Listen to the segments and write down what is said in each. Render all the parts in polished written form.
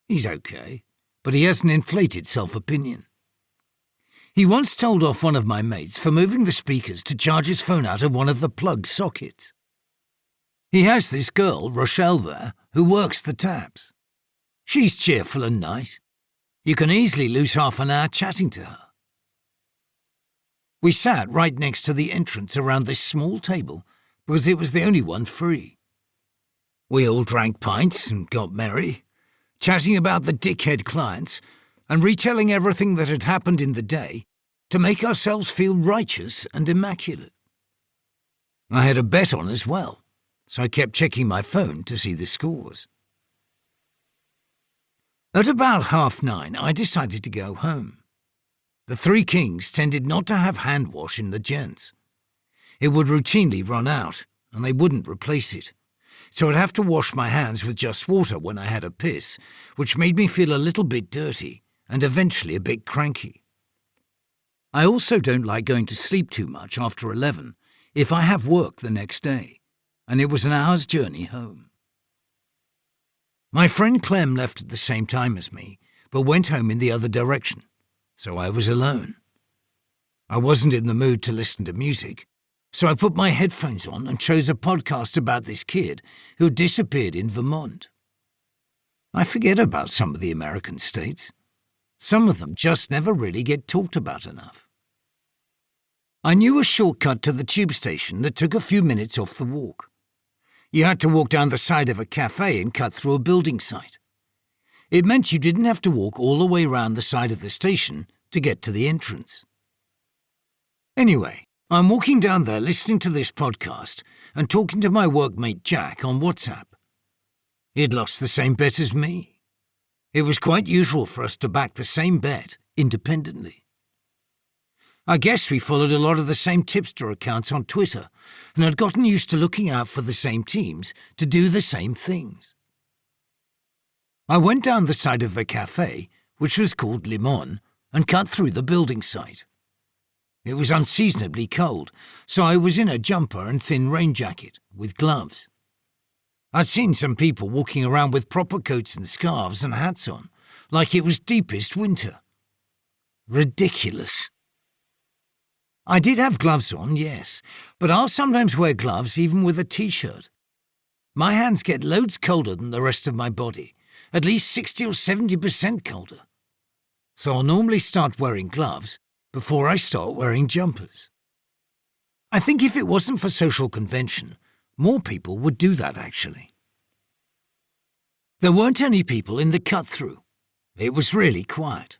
He's okay, but he has an inflated self-opinion. He once told off one of my mates for moving the speakers to charge his phone out of one of the plug sockets. He has this girl, Rochelle, there, who works the taps. She's cheerful and nice. You can easily lose half an hour chatting to her. We sat right next to the entrance around this small table because it was the only one free. We all drank pints and got merry, chatting about the dickhead clients and retelling everything that had happened in the day to make ourselves feel righteous and immaculate. I had a bet on as well, so I kept checking my phone to see the scores. At about 9:30, I decided to go home. The Three Kings tended not to have hand wash in the gents. It would routinely run out, and they wouldn't replace it, so I'd have to wash my hands with just water when I had a piss, which made me feel a little bit dirty and eventually a bit cranky. I also don't like going to sleep too much after 11 if I have work the next day, and it was an hour's journey home. My friend Clem left at the same time as me, but went home in the other direction, so I was alone. I wasn't in the mood to listen to music, so I put my headphones on and chose a podcast about this kid who disappeared in Vermont. I forget about some of the American states. Some of them just never really get talked about enough. I knew a shortcut to the tube station that took a few minutes off the walk. You had to walk down the side of a cafe and cut through a building site. It meant you didn't have to walk all the way around the side of the station to get to the entrance. Anyway, I'm walking down there listening to this podcast and talking to my workmate Jack on WhatsApp. He'd lost the same bet as me. It was quite usual for us to back the same bet independently. I guess we followed a lot of the same tipster accounts on Twitter and had gotten used to looking out for the same teams to do the same things. I went down the side of the cafe, which was called Limon, and cut through the building site. It was unseasonably cold, so I was in a jumper and thin rain jacket, with gloves. I'd seen some people walking around with proper coats and scarves and hats on, like it was deepest winter. Ridiculous. I did have gloves on, yes, but I'll sometimes wear gloves even with a t-shirt. My hands get loads colder than the rest of my body, at least 60 or 70% colder. So I'll normally start wearing gloves before I start wearing jumpers. I think if it wasn't for social convention, more people would do that actually. There weren't any people in the cut-through. It was really quiet.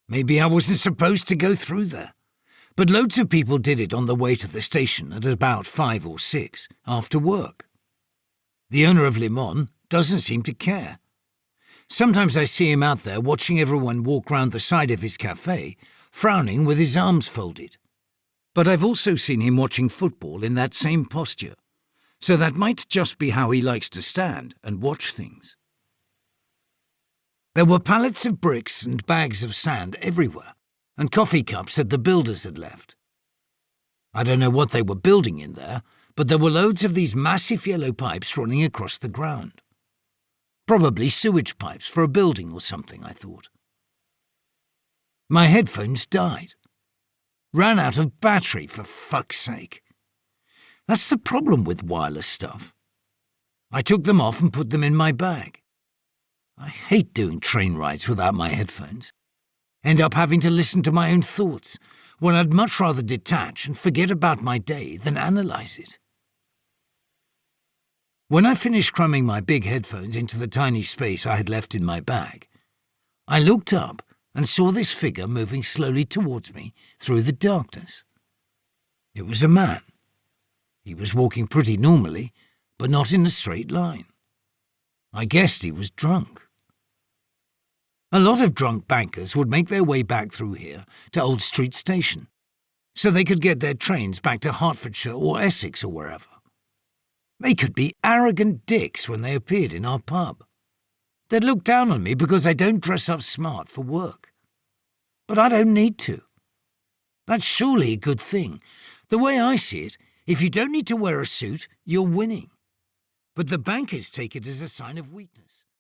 Maybe I wasn't supposed to go through there. But loads of people did it on the way to the station at about 5 or 6 after work. The owner of Limon doesn't seem to care. Sometimes I see him out there watching everyone walk round the side of his cafe, frowning with his arms folded. But I've also seen him watching football in that same posture, so that might just be how he likes to stand and watch things. There were pallets of bricks and bags of sand everywhere, and coffee cups that the builders had left. I don't know what they were building in there, but there were loads of these massive yellow pipes running across the ground. Probably sewage pipes for a building or something, I thought. My headphones died. Ran out of battery, for fuck's sake. That's the problem with wireless stuff. I took them off and put them in my bag. I hate doing train rides without my headphones. End up having to listen to my own thoughts, when I'd much rather detach and forget about my day than analyse it. When I finished cramming my big headphones into the tiny space I had left in my bag, I looked up and saw this figure moving slowly towards me through the darkness. It was a man. He was walking pretty normally, but not in a straight line. I guessed he was drunk. A lot of drunk bankers would make their way back through here to Old Street Station, so they could get their trains back to Hertfordshire or Essex or wherever. They could be arrogant dicks when they appeared in our pub. They'd look down on me because I don't dress up smart for work. But I don't need to. That's surely a good thing. The way I see it, if you don't need to wear a suit, you're winning. But the bankers take it as a sign of weakness.